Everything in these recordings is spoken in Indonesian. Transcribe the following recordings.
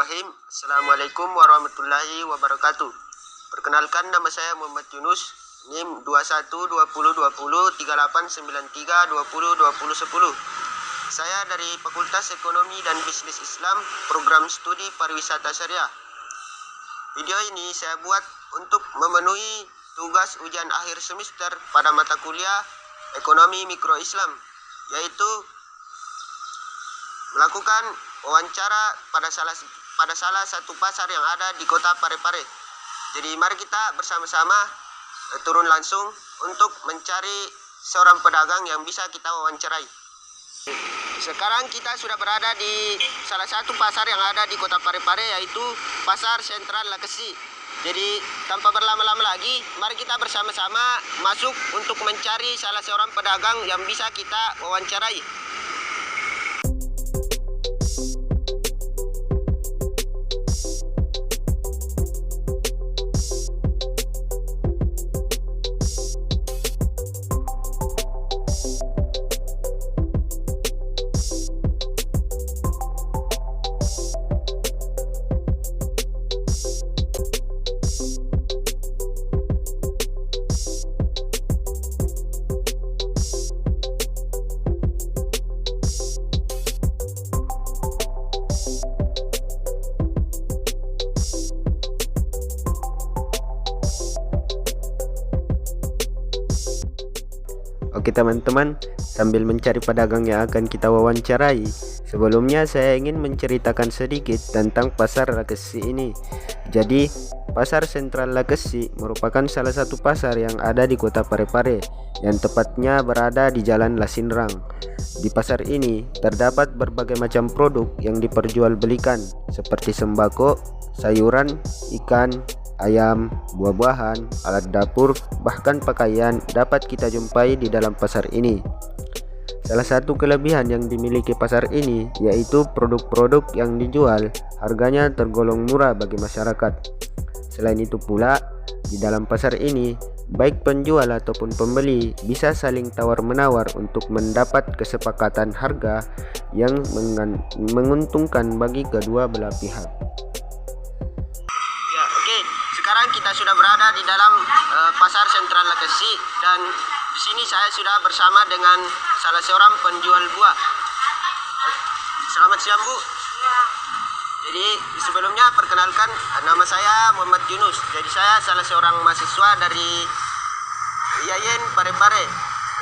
Bismillahirrahmanirrahim. Assalamualaikum warahmatullahi wabarakatuh. Perkenalkan, nama saya Muhammad Yunus, NIM 2120203893202010. Saya dari Fakultas Ekonomi dan Bisnis Islam, Program Studi Pariwisata Syariah. Video ini saya buat untuk memenuhi tugas ujian akhir semester pada mata kuliah Ekonomi Mikro Islam, yaitu melakukan wawancara pada salah satu pasar yang ada di kota Parepare. Jadi mari kita bersama-sama turun langsung untuk mencari seorang pedagang yang bisa kita wawancarai. Sekarang kita sudah berada di salah satu pasar yang ada di kota Parepare, yaitu Pasar Sentral Lekesi. Jadi tanpa berlama-lama lagi, mari kita bersama-sama masuk untuk mencari salah seorang pedagang yang bisa kita wawancarai. Oke teman-teman, sambil mencari pedagang yang akan kita wawancarai, sebelumnya saya ingin menceritakan sedikit tentang Pasar Lekesi ini. Jadi, Pasar Sentral Lekesi merupakan salah satu pasar yang ada di kota Parepare, yang tepatnya berada di Jalan Lasinrang. Di pasar ini terdapat berbagai macam produk yang diperjualbelikan, seperti sembako, sayuran, ikan, ayam, buah-buahan, alat dapur, bahkan pakaian dapat kita jumpai di dalam pasar ini. Salah satu kelebihan yang dimiliki pasar ini yaitu produk-produk yang dijual harganya tergolong murah bagi masyarakat. Selain itu pula, di dalam pasar ini baik penjual ataupun pembeli bisa saling tawar-menawar untuk mendapat kesepakatan harga yang menguntungkan bagi kedua belah pihak. Sekarang kita sudah berada di dalam Pasar Sentral Lekesi, dan di sini saya sudah bersama dengan salah seorang penjual buah. Selamat siang, Bu. Ya. Jadi sebelumnya perkenalkan, nama saya Muhammad Yunus. Jadi saya salah seorang mahasiswa dari IAIN Parepare.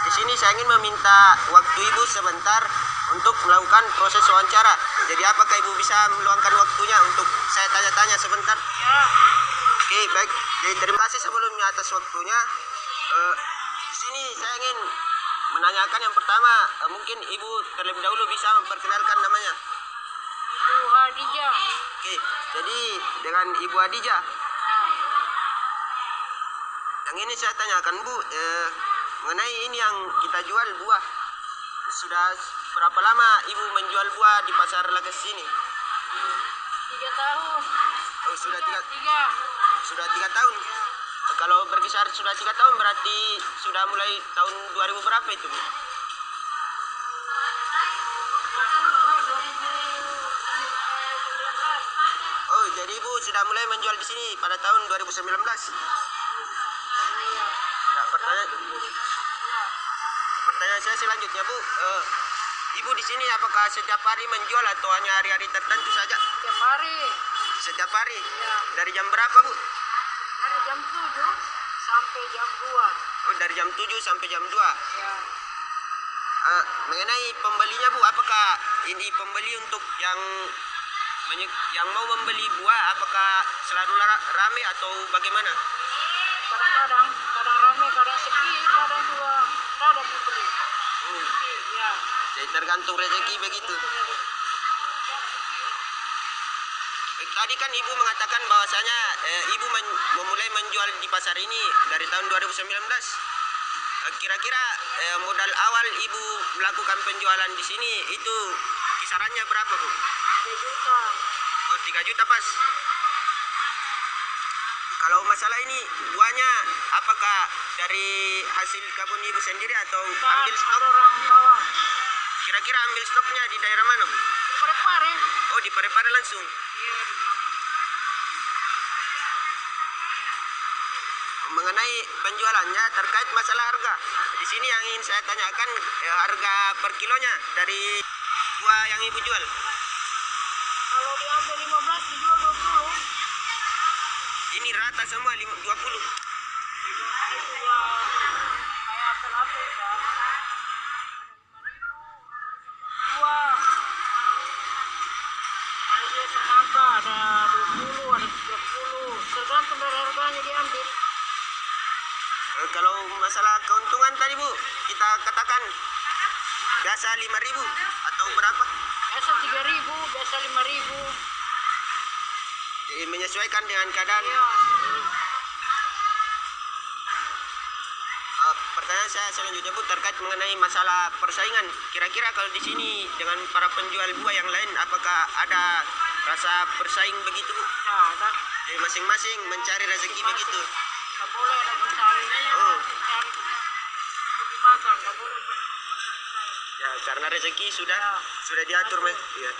Di sini saya ingin meminta waktu Ibu sebentar untuk melakukan proses wawancara. Jadi apakah Ibu bisa meluangkan waktunya untuk saya tanya-tanya sebentar? Ya. Oke, baik. Jadi terima kasih sebelumnya atas waktunya. Di sini saya ingin menanyakan yang pertama, mungkin Ibu terlebih dahulu bisa memperkenalkan namanya. Ibu Hadijah. Oke, jadi dengan Ibu Hadijah. Yang ini saya tanyakan, Bu, mengenai ini yang kita jual buah. Sudah berapa lama Ibu menjual buah di Pasar Lekesi ini? 3 tahun. Oh, sudah 3 3. tahun. Kalau berkisar sudah 3 tahun, berarti sudah mulai tahun 2000 berapa itu, Bu? 2019. Oh, jadi Ibu sudah mulai menjual di sini pada tahun 2019. Ya, pertanyaan saya selanjutnya, Bu. Ibu di sini apakah setiap hari menjual atau hanya hari-hari tertentu saja? Setiap hari. Setiap hari? Ya. Dari jam berapa, Bu? Dari jam 7 sampai jam 2. Oh, dari jam 7 sampai jam 2. Ya. Mengenai pembelinya, Bu, apakah ini pembeli untuk yang mau membeli buah, apakah selalu ramai atau bagaimana? Kadang ramai, kadang sepi, kadang juga ada pembeli. Ya. Jadi tergantung rezeki begitu. Tadi kan Ibu mengatakan bahwasanya Ibu memulai menjual di pasar ini dari tahun 2019. Kira-kira modal awal Ibu melakukan penjualan di sini itu kisarannya berapa, Bu? 3 juta. Oh, 3 juta pas. Kalau masalah ini buahnya apakah dari hasil kebun Ibu sendiri atau ambil stok? Ada orang bawa. Kira-kira ambil stoknya di daerah mana, Bu? Parepare. Oh, di Parepare langsung. Iya, di Mengenai penjualannya terkait masalah harga, di sini yang ingin saya tanyakan harga per kilonya dari buah yang ibu jual. kalau diambil 15 dijual 20. Ini rata semua 20. Itu ya kayak apel-apel ya. Dua. Ada dia semangka ada 20, ada 30. Tergantung dari harganya diambil. Kalau masalah keuntungan tadi Bu, kita katakan biasa 5.000 atau berapa? Biasa 3.000, biasa 5.000. Jadi menyesuaikan dengan keadaan. Iya. Pertanyaan saya selanjutnya Bu terkait mengenai masalah persaingan. Kira-kira kalau di sini dengan para penjual buah yang lain, apakah ada rasa bersaing begitu Bu? Nah, ada. Jadi masing-masing mencari rezeki begitu. Nggak boleh ada bersaing. Oh. Cari lebih makan, nggak boleh bersaing. Ya karena rezeki sudah diatur Mas. Iya.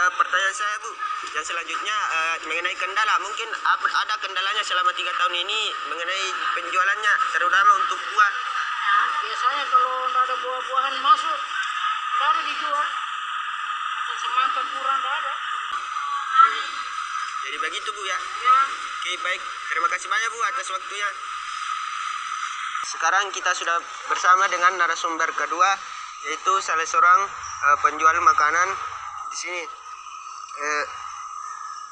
Pertanyaan saya Bu, yang selanjutnya mengenai kendala. Mungkin ada kendalanya selama 3 tahun ini mengenai penjualannya, terutama untuk buah. Biasanya kalau nggak ada buah-buahan masuk, nggak ada dijual. Atau semangka kurang, nggak ada. Jadi begitu Bu ya. Ya, Oke baik, terima kasih banyak Bu atas waktunya. Sekarang kita sudah bersama dengan narasumber kedua, yaitu salah seorang penjual makanan di sini.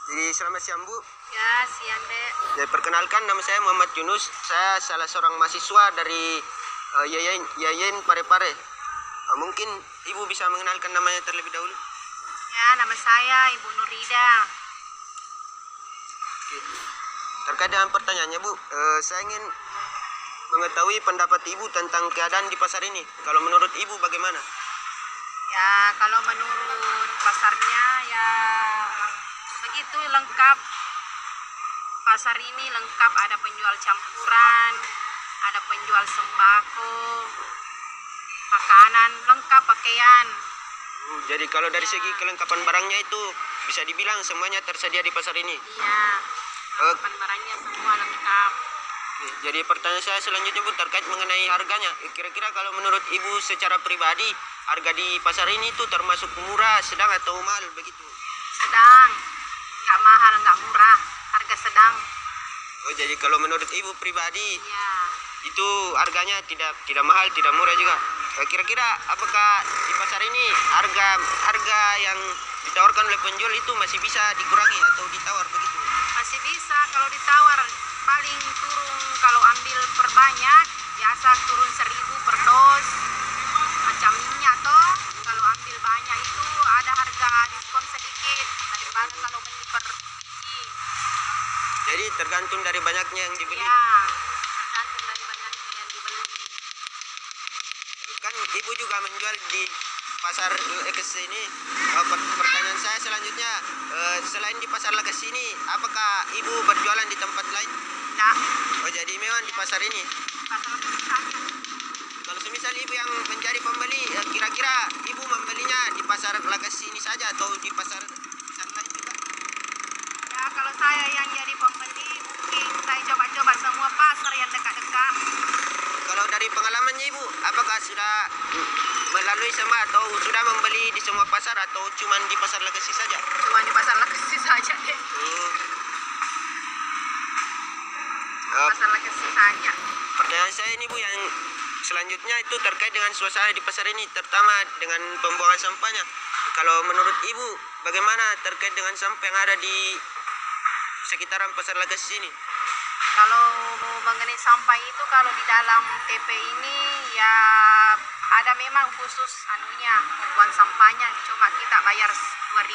Jadi selamat siang Bu. ya siang dek. Jadi perkenalkan, nama saya Muhammad Yunus. Saya salah seorang mahasiswa dari Yayen Parepare. Mungkin Ibu bisa mengenalkan namanya terlebih dahulu. Ya, nama saya Ibu Nurida. Oke. Terkait dengan pertanyaannya Bu, saya ingin mengetahui pendapat Ibu tentang keadaan di pasar ini. Kalau menurut Ibu bagaimana? Ya, kalau menurut pasarnya ya begitu lengkap. Pasar ini lengkap, ada penjual campuran, ada penjual sembako, makanan, lengkap pakaian. Jadi kalau dari segi kelengkapan barangnya itu bisa dibilang semuanya tersedia di pasar ini. Iya, barangnya semua lengkap. Jadi pertanyaan saya selanjutnya Bu terkait mengenai harganya. Kira-kira kalau menurut Ibu secara pribadi harga di pasar ini tuh termasuk murah, sedang atau mahal begitu? Sedang, nggak mahal, nggak murah, harga sedang. Oh jadi kalau menurut Ibu pribadi Iya. itu harganya tidak mahal, tidak murah juga. Kira-kira apakah di pasar ini harga yang ditawarkan oleh penjual itu masih bisa dikurangi atau ditawar begitu? Masih bisa kalau ditawar, paling turun kalau ambil per banyak, biasa turun 1.000 per dos. Macam minyak toh, kalau ambil banyak itu ada harga diskon sedikit daripada kalau beli per biji. Jadi tergantung dari banyaknya yang dibeli. Ya, tergantung dari banyaknya yang dibeli. Kan Ibu juga menjual di pasar Leges ini. Pertanyaan saya selanjutnya, selain di pasar Leges ini, apakah Ibu berjualan di tempat lain? Nah, Oh jadi memang di pasar ini. pasar saja. Kalau semisal Ibu yang mencari pembeli, kira-kira Ibu membelinya di pasar Leges ini saja atau di pasar lain juga? Ya, kalau saya yang jadi pembeli, mungkin saya coba-coba semua pasar yang dekat-dekat. Kalau dari pengalamannya Ibu, apakah sudah melalui semua atau sudah membeli di semua pasar atau cuma di pasar Leges saja? Cuma di pasar Lekesi saja deh. Pasar Lekesi saja. Pertanyaan saya ini Bu yang selanjutnya itu terkait dengan suasana di pasar ini, terutama dengan pembuangan sampahnya. Kalau menurut Ibu bagaimana terkait dengan sampah yang ada di sekitaran pasar Leges ini? Kalau mengenai sampah itu, kalau di dalam TP ini ya ada memang khusus anunya membuang sampahnya, cuma kita bayar 2.000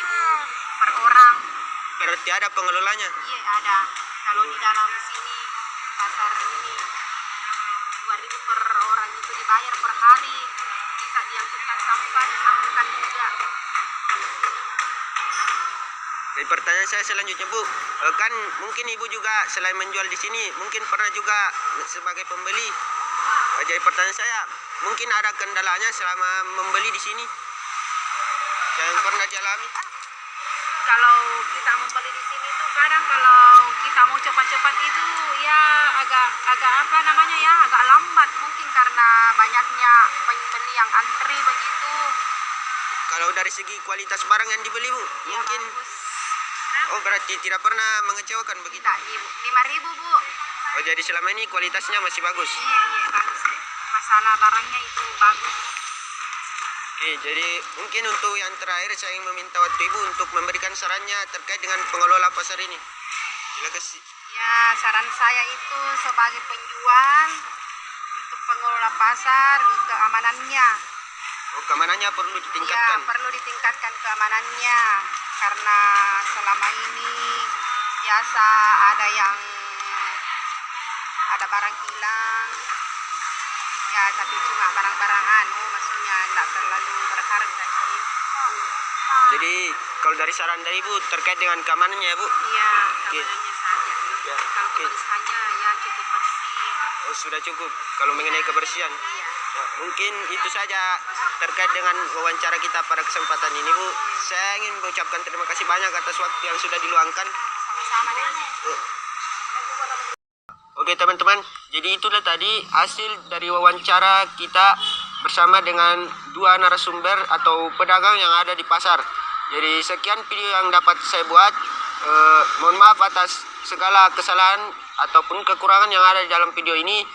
per orang. Berarti ada pengelolanya. Iya ada. Kalau di dalam sini pasar ini 2.000 per orang itu dibayar per hari. Bisa diangkutkan sampah, disambungkan juga. Jadi pertanyaan saya selanjutnya Bu, kan mungkin Ibu juga selain menjual di sini, mungkin pernah juga sebagai pembeli. Jadi pertanyaan saya, mungkin ada kendalanya selama membeli di sini? yang pernah dialami? Kalau kita membeli di sini tuh kadang kalau kita mau cepat-cepat itu ya agak apa namanya ya, agak lambat mungkin karena banyaknya pembeli yang antri begitu. Kalau dari segi kualitas barang yang dibeli Bu, Ya, mungkin bagus. oh berarti tidak pernah mengecewakan begitu. Tidak, 5.000 Bu. Oh jadi selama ini kualitasnya masih bagus. Iya, bagus deh. Masalah barangnya itu bagus. Oke, jadi mungkin untuk yang terakhir saya ingin meminta waktu Ibu untuk memberikan sarannya terkait dengan pengelola pasar ini. Silakan sih. Ya, saran saya itu sebagai penjual untuk pengelola pasar keamanannya. Oh, keamanannya perlu Ya, ditingkatkan. perlu ditingkatkan keamanannya karena selama ini biasa ada barang hilang. Ya, tapi cuma barang-barang maksudnya tidak terlalu berharga sih. Jadi kalau dari saran dari Ibu terkait dengan keamanannya ya Bu. Iya, keamanannya saja. Ya, Kalau oke. kebersihannya ya cukup bersih. Oh sudah cukup kalau mengenai kebersihan. Iya. Ya, mungkin itu saja terkait dengan wawancara kita pada kesempatan ini Bu. Saya ingin mengucapkan terima kasih banyak atas waktu yang sudah diluangkan. Sama-sama deh. Oke teman-teman, jadi itulah tadi hasil dari wawancara kita bersama dengan dua narasumber atau pedagang yang ada di pasar. Jadi sekian video yang dapat saya buat. Mohon maaf atas segala kesalahan ataupun kekurangan yang ada di dalam video ini.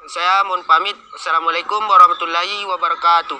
Saya mohon pamit. Wassalamualaikum warahmatullahi wabarakatuh.